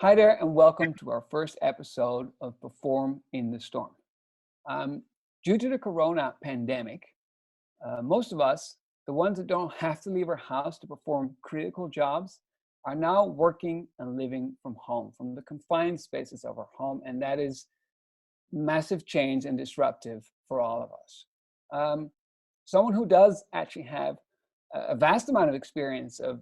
Hi there, and welcome to our first episode of Perform in the Storm. Um, Due to the corona pandemic, most of us, the ones that don't have to leave our house to perform critical jobs, are now working and living from home, from the confined spaces of our home, and that is massive change and disruptive for all of us. Um, Someone who does actually have a vast amount of experience of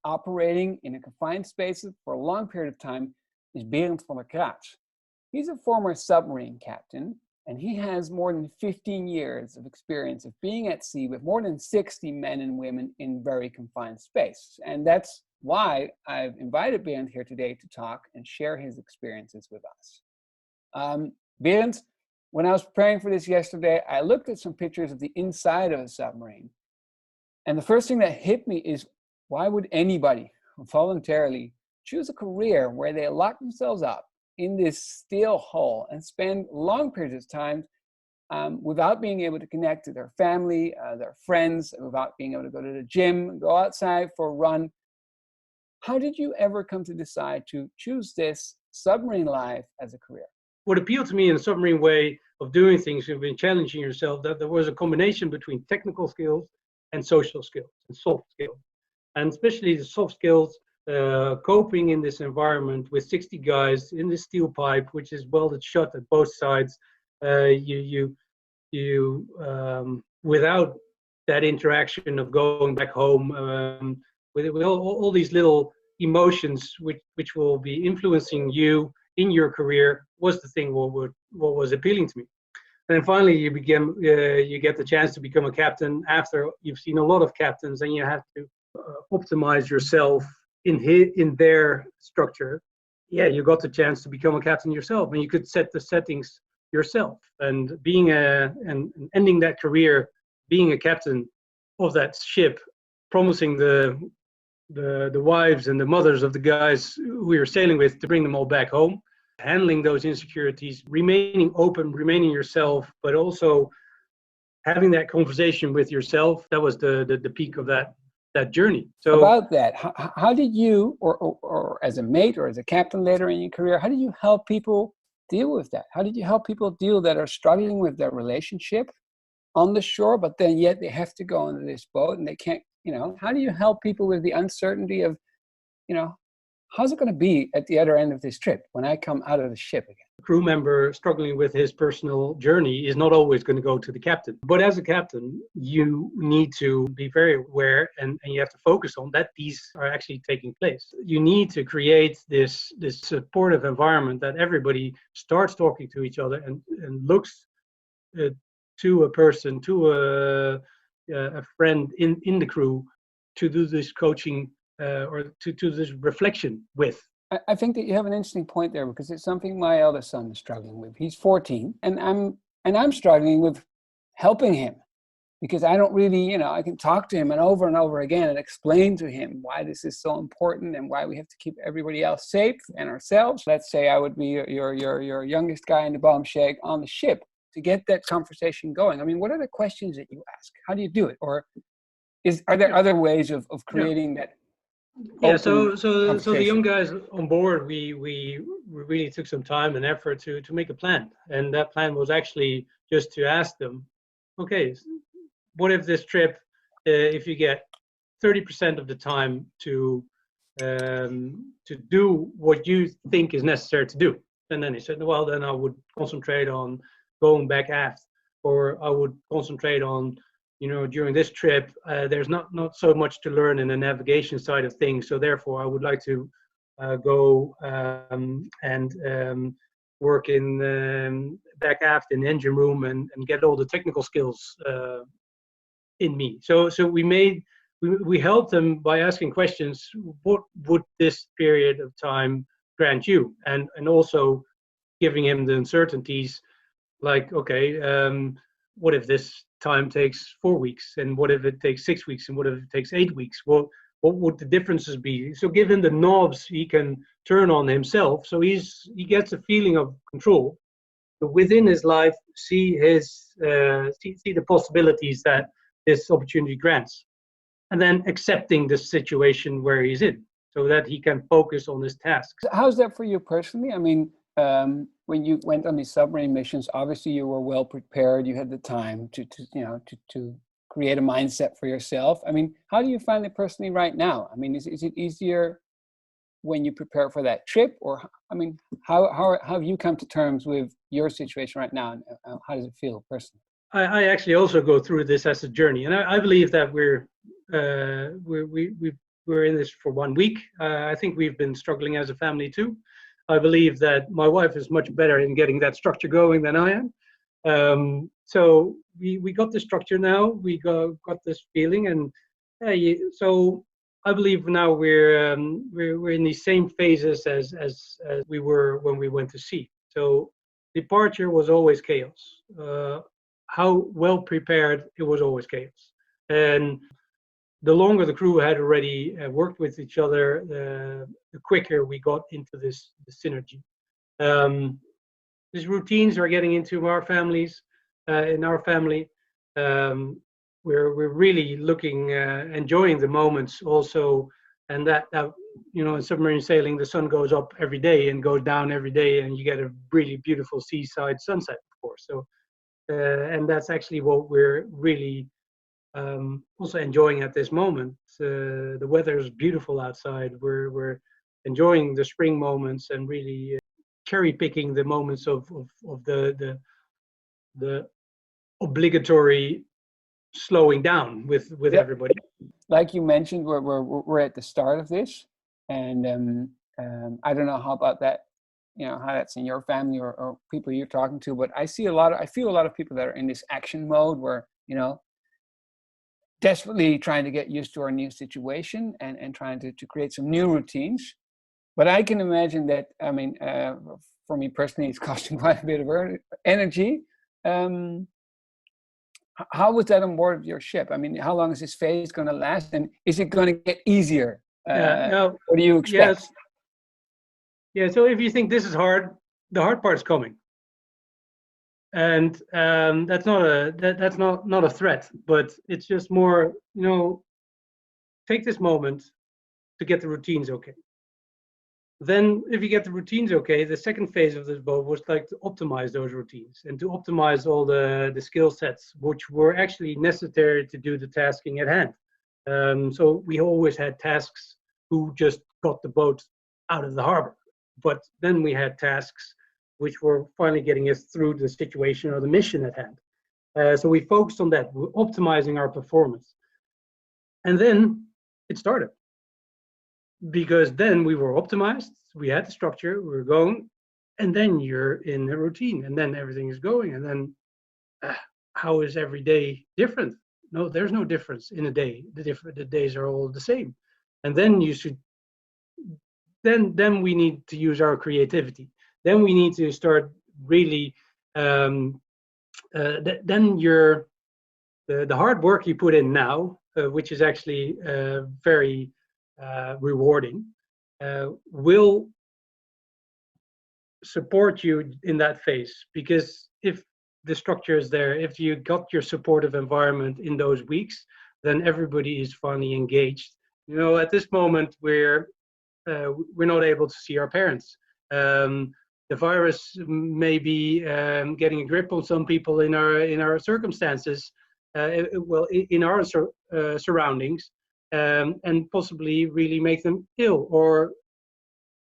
operating in a confined space for a long period of time is Berend from Kraats. He's a former submarine captain, and he has more than 15 years of experience of being at sea with more than 60 men and women in very confined space. And that's why I've invited Berend here today to talk and share his experiences with us. Berend, when I was preparing for this yesterday, I looked at some pictures of the inside of a submarine. And the first thing that hit me is, why would anybody voluntarily choose a career where they lock themselves up in this steel hull and spend long periods of time without being able to connect to their family, their friends, without being able to go to the gym, go outside for a run? How did you ever come to decide to choose this submarine life as a career? What appealed to me in the submarine way of doing things and been challenging yourself, that there was a combination between technical skills and social skills and soft skills, and especially the soft skills, coping in this environment with 60 guys in this steel pipe, which is welded shut at both sides. Without that interaction of going back home, with all these little emotions which will be influencing you in your career, was the thing what was appealing to me. And then finally, you get the chance to become a captain after you've seen a lot of captains, and you have to optimize yourself in their structure. Yeah, you got the chance to become a captain yourself, and you could set the settings yourself. And and ending that career, being a captain of that ship, promising the wives and the mothers of the guys we were sailing with to bring them all back home, handling those insecurities, remaining open, remaining yourself, but also having that conversation with yourself. That was the peak of that journey. So about that, how did you, or as a mate or as a captain later in your career, how did you help people deal with that? How did you help people deal that are struggling with their relationship on the shore, but then yet they have to go into this boat and they can't, how do you help people with the uncertainty of, how's it going to be at the other end of this trip when I come out of the ship again? A crew member struggling with his personal journey is not always going to go to the captain. But as a captain, you need to be very aware, and you have to focus on that these are actually taking place. You need to create this supportive environment that everybody starts talking to each other and looks to a person, to a friend in the crew, to do this coaching or to do this reflection with. I think that you have an interesting point there, because it's something my eldest son is struggling with. He's 14, and I'm struggling with helping him, because I don't really, I can talk to him and over again and explain to him why this is so important and why we have to keep everybody else safe and ourselves. Let's say I would be your youngest guy in the bomb shake on the ship to get that conversation going. I mean, what are the questions that you ask? How do you do it? Or are there other ways of creating that? Yeah, so the young guys on board, we really took some time and effort to make a plan, and that plan was actually just to ask them, okay, what if this trip, if you get 30% of the time to do what you think is necessary to do, and then he said, well, then I would concentrate on going back aft, or I would concentrate on, during this trip, there's not so much to learn in the navigation side of things. So therefore, I would like to go and work in back aft in the engine room and get all the technical skills in me. So we helped them by asking questions. What would this period of time grant you? And also giving him the uncertainties, like, okay, what if this time takes 4 weeks, and what if it takes 6 weeks, and what if it takes 8 weeks? What would the differences be? So give him the knobs he can turn on himself, so he gets a feeling of control, but within his life see the possibilities that this opportunity grants, and then accepting the situation where he's in. so that he can focus on his tasks. How's that for you personally? I mean, when you went on these submarine missions, obviously you were well prepared. You had the time to create a mindset for yourself. I mean, how do you find it personally right now? I mean, is it easier when you prepare for that trip, or I mean, how have you come to terms with your situation right now, and how does it feel personally? I actually also go through this as a journey, and I believe that we're in this for 1 week. I think we've been struggling as a family too. I believe that my wife is much better in getting that structure going than I am. So we got the structure now. We got this feeling, and so I believe now we're in the same phases as we were when we went to sea. So departure was always chaos. How well prepared, it was always chaos. And the longer the crew had already worked with each other, the quicker we got into this synergy. These routines are getting into our families. In our family, we're really enjoying the moments also, and that in submarine sailing, the sun goes up every day and goes down every day, and you get a really beautiful seaside sunset, of course. So, and that's actually what we're really also enjoying at this moment. The weather is beautiful outside. We're enjoying the spring moments and really cherry picking the moments of the obligatory slowing down with Yeah. everybody. Like you mentioned, we're at the start of this, and I don't know how about that, how that's in your family or people you're talking to, but I feel a lot of people that are in this action mode where desperately trying to get used to our new situation and trying to create some new routines. But I can imagine that, I mean, for me personally, it's costing quite a bit of energy. How was that on board your ship? I mean, how long is this phase going to last, and is it going to get easier? What do you expect? Yes. Yeah. So if you think this is hard, the hard part is coming, and that's not a threat, but it's just more. Take this moment to get the routines okay. Then if you get the routines okay, the second phase of this boat was like to optimize those routines and to optimize all the skill sets which were actually necessary to do the tasking at hand. So we always had tasks who just got the boat out of the harbor, but then we had tasks which were finally getting us through the situation or the mission at hand. So we focused on that, we're optimizing our performance. And then it started. Because then we were optimized, we had the structure, we were going, and then you're in a routine, and then everything is going, and then how is every day different? No, there's no difference in a day. The days are all the same, and then you should. Then we need to use our creativity. Then we need to start really. Then the hard work you put in now, which is actually very rewarding, will support you in that phase. Because if the structure is there, if you got your supportive environment in those weeks, then everybody is finally engaged. At this moment we're not able to see our parents. The virus may be getting a grip on some people in our circumstances, in our surroundings, and possibly really make them ill, or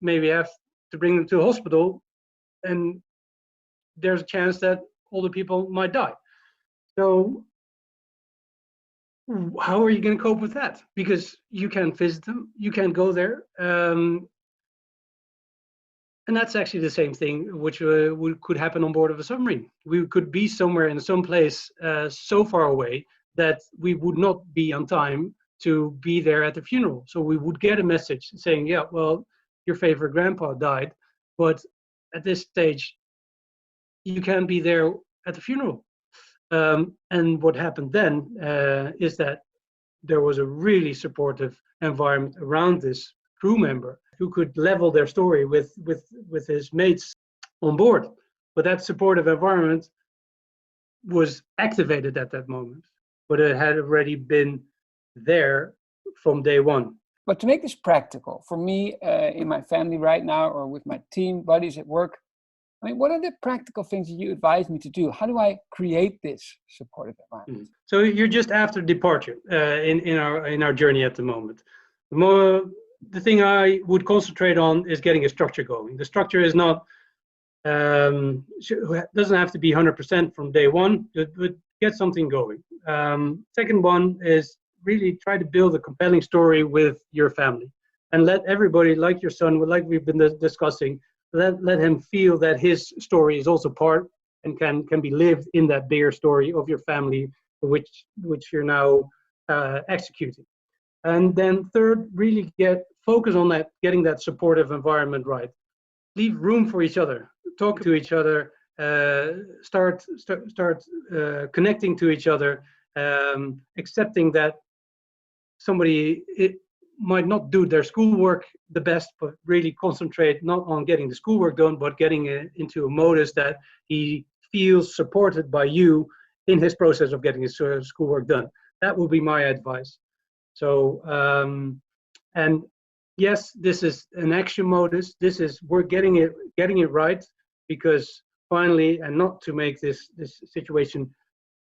maybe have to bring them to a hospital, and there's a chance that older people might die. So how are you going to cope with that? Because you can't visit them, you can't go there. And that's actually the same thing which could happen on board of a submarine. We could be somewhere in some place so far away that we would not be on time to be there at the funeral. So we would get a message saying, yeah, well, your favorite grandpa died, but at this stage, you can't be there at the funeral. And what happened then is that there was a really supportive environment around this crew member who could level their story with his mates on board. But that supportive environment was activated at that moment, but it had already been there from day one. But to make this practical, for me, in my family right now, or with my team buddies at work, I mean, what are the practical things that you advise me to do? How do I create this supportive environment? So you're just after departure in our journey at the moment. The thing I would concentrate on is getting a structure going. The structure is not doesn't have to be 100% from day one, but get something going. Second one is really try to build a compelling story with your family, and let everybody, like your son, like we've been discussing, let him feel that his story is also part and can be lived in that bigger story of your family, which you're now executing. And then third, really focus on that, getting that supportive environment right. Leave room for each other, talk to each other, start connecting to each other, accepting that somebody might not do their schoolwork the best, but really concentrate not on getting the schoolwork done, but getting into a modus that he feels supported by you in his process of getting his schoolwork done. That would be my advice. So, and yes, this is an action modus. We're getting it right, because finally, and not to make this situation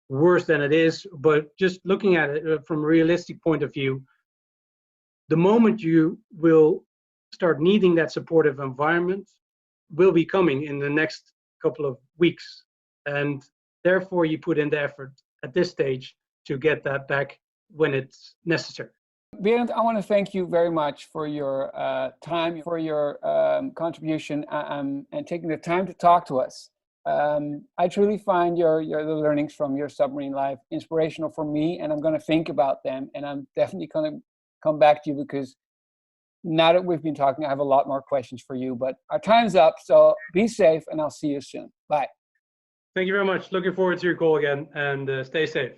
worse than it is, but just looking at it from a realistic point of view, the moment you will start needing that supportive environment will be coming in the next couple of weeks. And therefore, you put in the effort at this stage to get that back when it's necessary. Berend, I want to thank you very much for your time, for your contribution, and taking the time to talk to us. I truly find the learnings from your submarine life inspirational for me, and I'm going to think about them, and I'm definitely going to come back to you, because now that we've been talking, I have a lot more questions for you, but our time's up. So be safe, and I'll see you soon. Bye. Thank you very much. Looking forward to your call again, and stay safe.